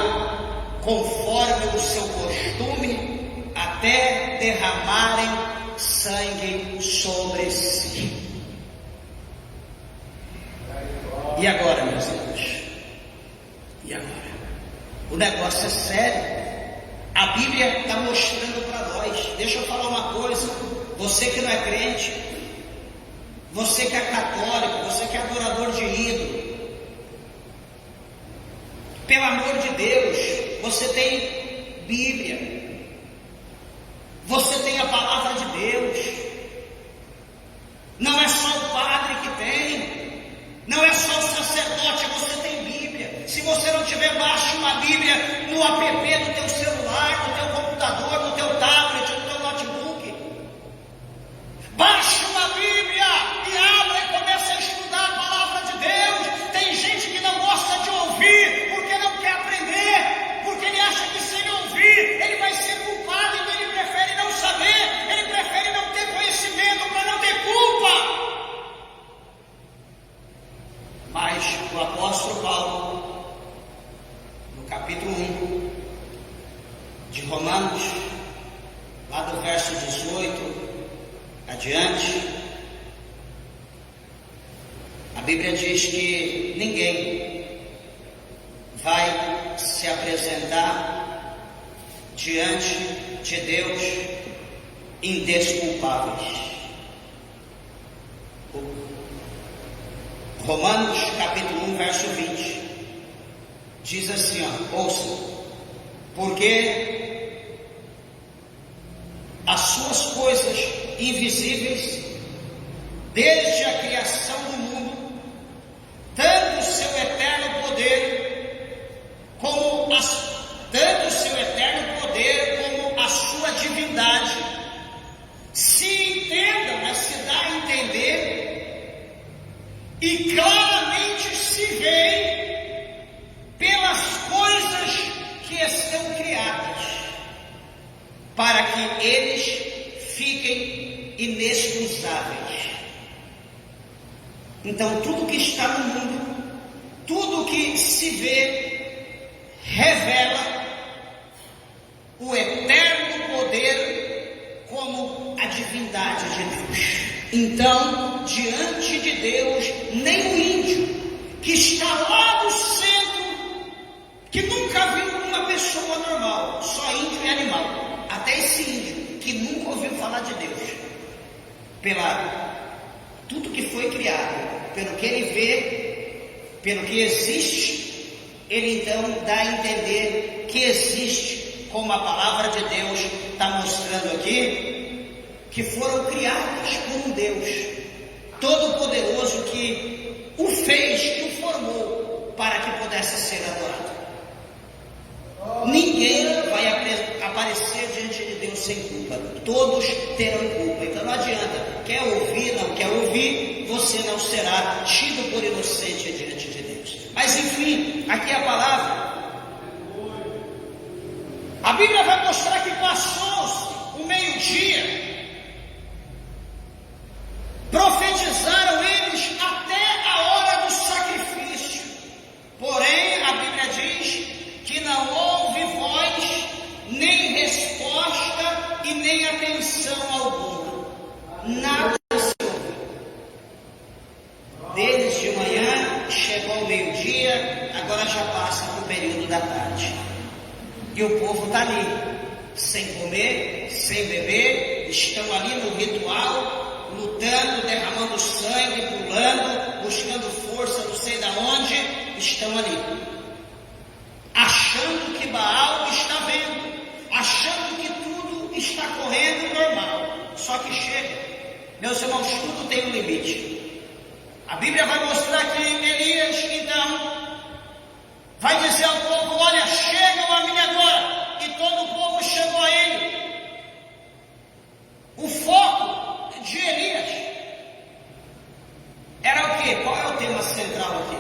conforme o seu costume, até derramarem sangue sobre si. E agora, meus irmãos? E agora? O negócio é sério. A Bíblia está mostrando para nós. Deixa eu falar uma coisa. Você que não é crente, você que é católico, você que é adorador de ídolo, pelo amor de Deus, você tem Bíblia, você tem a palavra de Deus. Não é só o padre que tem, não é só o sacerdote, você tem Bíblia. Se você não tiver, baixe uma Bíblia no app do teu celular, no teu computador, no teu tablet, no teu notebook. Baixe uma Bíblia e abra e comece a estudar a palavra de Deus. Tem gente que não gosta de ouvir porque não quer aprender, porque ele acha que se ele ouvir, ele vai ser culpado, então ele prefere não saber, ele prefere não ter conhecimento para não ter culpa. Mas o apóstolo Paulo, no capítulo 1, adiante, a Bíblia diz que ninguém vai se apresentar diante de Deus indesculpáveis. Romanos capítulo 1, verso 20 diz assim, ouça, porque as suas coisas invisíveis, desde a criação do mundo, tanto o seu eterno poder como a sua divindade, se entendam, mas se dá a entender e claramente se vê pelas coisas que estão criadas, para que eles fiquem inexcusáveis. Então, tudo que está no mundo, tudo que se vê, revela o eterno poder como a divindade de Deus. Então, diante de Deus, nem o índio que está lá no centro, que nunca viu uma pessoa normal, só índio e animal, até esse índio que nunca ouviu falar de Deus, tudo que foi criado, pelo que ele vê, pelo que existe, ele então dá a entender que existe, como a palavra de Deus está mostrando aqui, que foram criadas por um Deus Todo-Poderoso que o fez e o formou para que pudesse ser adorado. Ninguém vai aparecer diante de Deus sem culpa, todos terão culpa. Então não adianta, quer ouvir, não quer ouvir, você não será tido por inocente diante de Deus. Mas enfim, aqui é a palavra. A Bíblia vai mostrar que passou o meio-dia, profetizaram eles até a hora do sacrifício, porém a Bíblia diz que não houve voz, nem resposta e nem atenção alguma, nada se ouviu. Deles de manhã, chegou o meio-dia, agora já passa para o período da tarde, e o povo está ali, sem comer, sem beber, estão ali no ritual, lutando, derramando sangue, pulando, buscando força, não sei da onde, estão ali, achando que Baal está vendo, achando que tudo está correndo normal. Só que chega, meus irmãos, tudo tem um limite. A Bíblia vai mostrar que Elias, então, vai dizer ao povo, olha, chegam a mim agora, e todo o povo chegou a ele. O foco de Elias era o quê? Qual é o tema central aqui?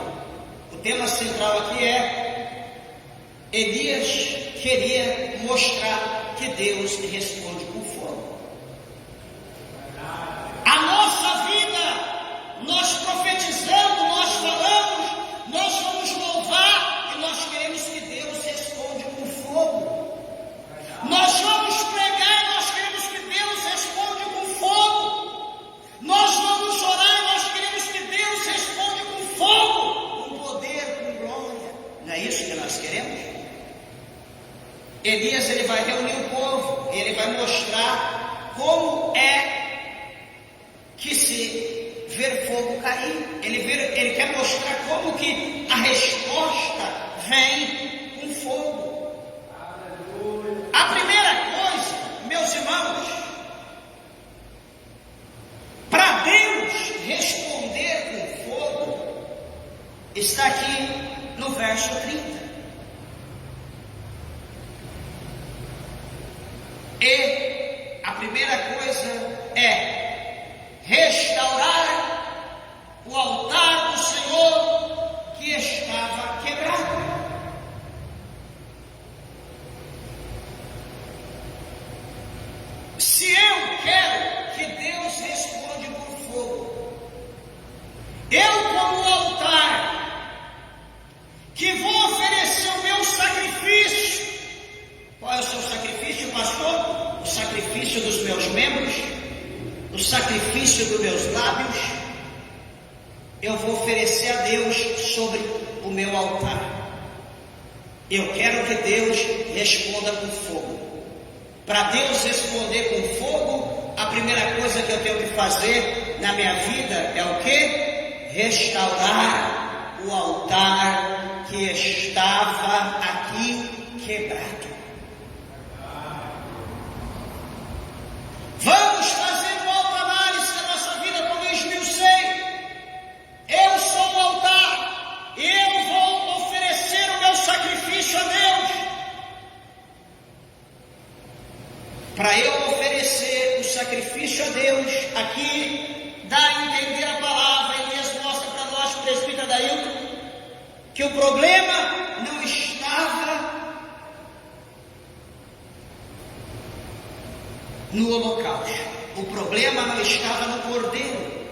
O tema central aqui é: Elias queria mostrar que Deus responde com fogo. A nossa vida, nós profetizamos, nós falamos, nós vamos louvar, e nós queremos que Deus responde com fogo. Nós vamos pregar, nós queremos que Deus responde com fogo. Nós vamos orar, nós queremos que Deus responde com fogo, com poder, com glória. Não é isso que nós queremos? Elias, ele vai reunir o povo, ele vai mostrar como é que se ver fogo cair. Ele quer mostrar como que a resposta vem com fogo. A primeira coisa, meus irmãos, para Deus responder com fogo, está aqui no verso 30. E a primeira coisa é restaurar o altar do Senhor que estava quebrado. Se eu quero que Deus responda por fogo, eu como altar, que vou oferecer o meu sacrifício. Qual é o seu sacrifício, pastor? O sacrifício dos meus membros? O sacrifício dos meus lábios, eu vou oferecer a Deus sobre o meu altar. Eu quero que Deus responda com fogo. Para Deus responder com fogo, a primeira coisa que eu tenho que fazer na minha vida é o quê? Restaurar o altar que estava aqui quebrado. Vamos fazer uma autoanálise da nossa vida, como eu esmiucei. Eu sou o altar, eu vou oferecer o meu sacrifício a Deus. Para eu oferecer o sacrifício a Deus, aqui dá a entender a palavra, Elias mostra para nós, presbítero Adailton, que o problema não estava no holocausto, o problema não estava no cordeiro,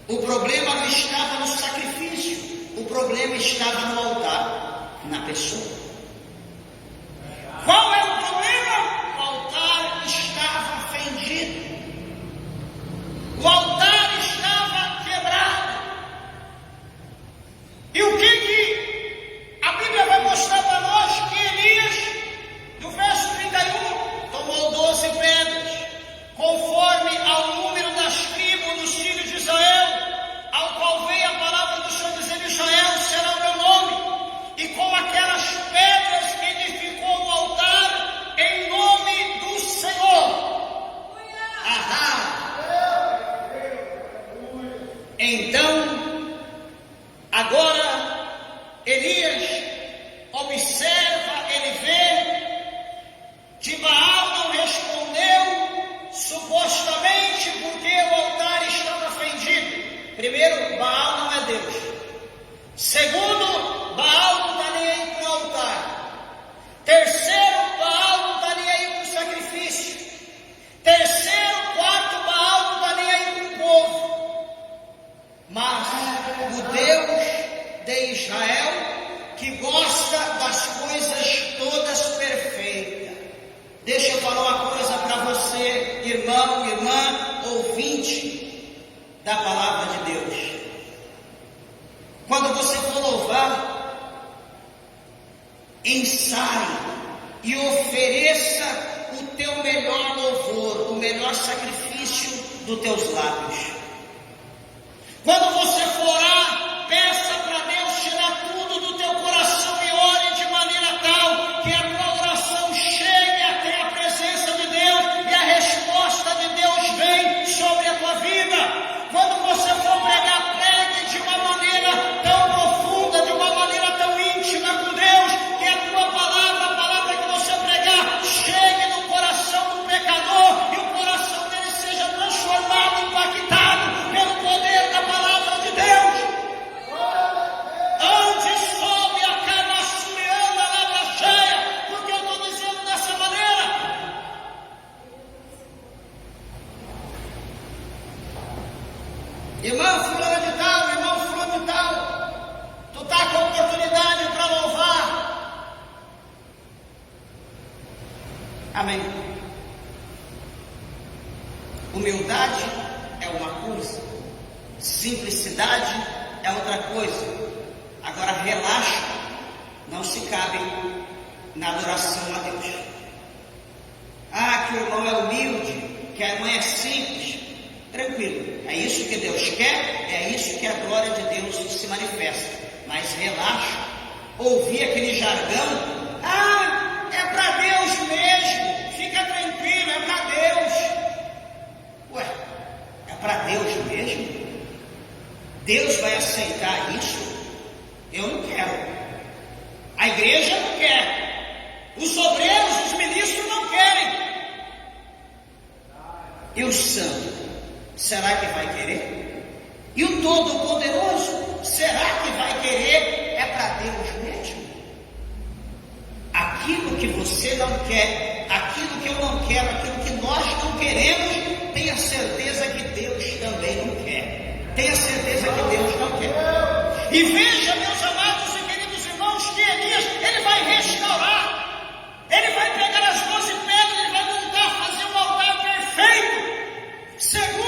o problema não estava no sacrifício, o problema estava no altar, na pessoa. Qual é o problema? O altar estava fendido, o altar estava quebrado. E o que a Bíblia vai mostrar para nós? Que Elias, no verso 31, tomou 12 pedras, conforme ao número das tribos dos filhos de Israel, ao qual veio a palavra do Senhor dizendo: Israel será o meu nome. E com aquelas pedras edificou o altar em nome do Senhor. Então, agora, Elias observa, ele vê que Baal não respondeu, supostamente porque o altar estava fendido. Primeiro, Baal não é Deus. Segundo, Baal não está nem aí com o altar. Terceiro, Baal não está nem aí com o sacrifício. Terceiro, quarto, Baal não está nem aí com o povo. Mas o Deus de Israel, que gosta das coisas todas perfeitas. Deixa eu falar uma coisa para você, irmão, irmã, ouvinte da palavra de Deus. Quando você for louvar, ensaie e ofereça o teu melhor louvor, o melhor sacrifício dos teus lábios. Quando você for orar, peça para Deus tirar tudo do teu coração e ore de maneira tal que a tua oração chegue até a presença de Deus e a resposta de Deus vem sobre a tua vida. Quando você for pregar, pregue de uma maneira tão profunda, de uma maneira tão íntima com Deus, que a tua palavra, a palavra que você pregar, chegue no coração do pecador e o coração dele seja transformado, impactado pelo poder da palavra de Deus. Antes sobe a carne assoreando a lábia cheia, porque eu estou dizendo dessa maneira. Irmão fulano de tal, irmão fulano de tal, tu está com oportunidade para louvar. Amém. Humildade é uma coisa, simplicidade é outra coisa. Agora, relaxa não se cabe na adoração a Deus. Ah, que o irmão é humilde, que a irmã é simples. Tranquilo, é isso que Deus quer, é isso que a glória de Deus se manifesta. Mas relaxa, ouvir aquele jargão: ah, é para Deus mesmo, fica tranquilo, é para Deus. Ué, é para Deus mesmo? Deus vai aceitar isso? Eu não quero. A igreja não quer. Os obreiros, os ministros não querem. E o santo, será que vai querer? E o todo-poderoso, será que vai querer? É para Deus mesmo? Aquilo que você não quer, aquilo que eu não quero, aquilo que nós não queremos, tenha certeza que Deus também não quer. Tenha certeza que Deus não quer. E veja, meus amados e queridos irmãos, que Elias, ele vai restaurar. Ele vai pegar as 12 pedras, ele vai montar, fazer um altar perfeito. Segundo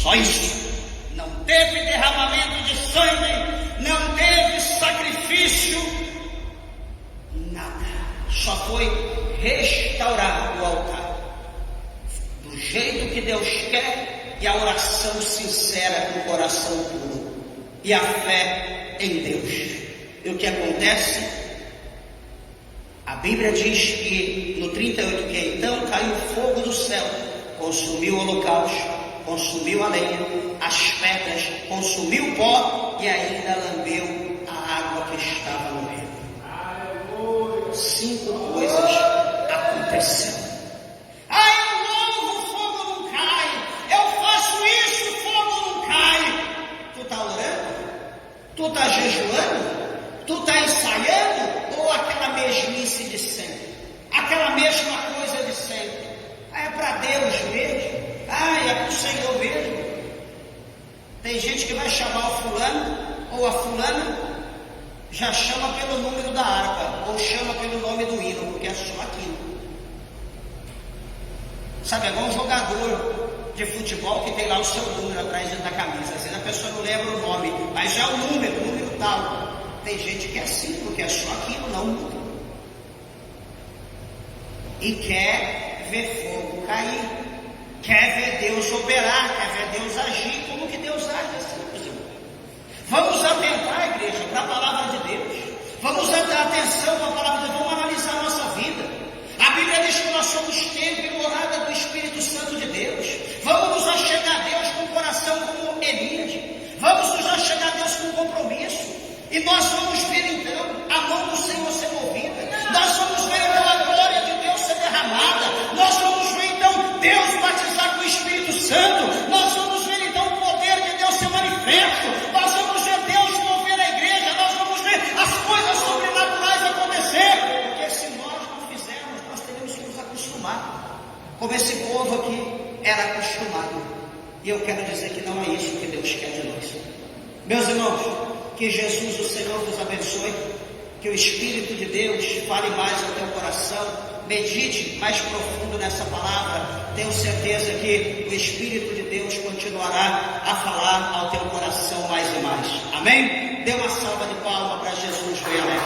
Só isso. Não teve derramamento de sangue, não teve sacrifício, nada. Só foi restaurar o altar do jeito que Deus quer, e a oração sincera com o coração puro e a fé em Deus. E o que acontece? A Bíblia diz que no 38 que então caiu fogo do céu, consumiu o holocausto, consumiu a lenha, as pedras, consumiu o pó e ainda lambeu a água que estava no rio. 5 coisas aconteceram. Eu louvo, o fogo não cai. Eu faço isso, o fogo não cai. Tu está orando? Tu está jejuando? Tu está ensaiando? Ou aquela mesmice de sempre? Aquela mesma coisa de sempre? É para Deus mesmo? É para o Senhor mesmo? Tem gente que vai chamar o fulano ou a fulana, já chama pelo número da harpa, ou chama pelo nome do hino, porque é só aquilo. Sabe, é igual um jogador de futebol que tem lá o seu número atrás da camisa. Às vezes a pessoa não lembra o nome, mas já é o número tal. Tem gente que é assim, porque é só aquilo, não muda. E quer ver fogo cair, quer ver Deus operar, quer ver Deus agir. Como que Deus age assim, meus irmãos? Vamos atentar, igreja, para a palavra de Deus. Vamos dar atenção para a palavra de Deus. Vamos analisar a nossa vida. A Bíblia diz que nós somos templo e morada do Espírito Santo de Deus. Vamos nos achegar a Deus com o coração como Elias. Vamos nos achegar a Deus com compromisso. E nós vamos ver então a mão do Senhor ser movida. Nós vamos ver então a glória de Deus ser derramada. Nós vamos ver então Deus batizar com o Espírito Santo. Nós vamos ver então o poder de Deus ser manifesto. Nós vamos ver Deus mover a igreja. Nós vamos ver as coisas sobrenaturais acontecer. Porque se nós não fizermos, nós teremos que nos acostumar. Como esse povo aqui era acostumado. E eu quero dizer que não é isso que Deus quer de nós. Meus irmãos, que Jesus, o Senhor, vos abençoe. Que o Espírito de Deus fale mais ao teu coração. Medite mais profundo nessa palavra. Tenho certeza que o Espírito de Deus continuará a falar ao teu coração mais e mais. Amém? Dê uma salva de palmas para Jesus. Venha.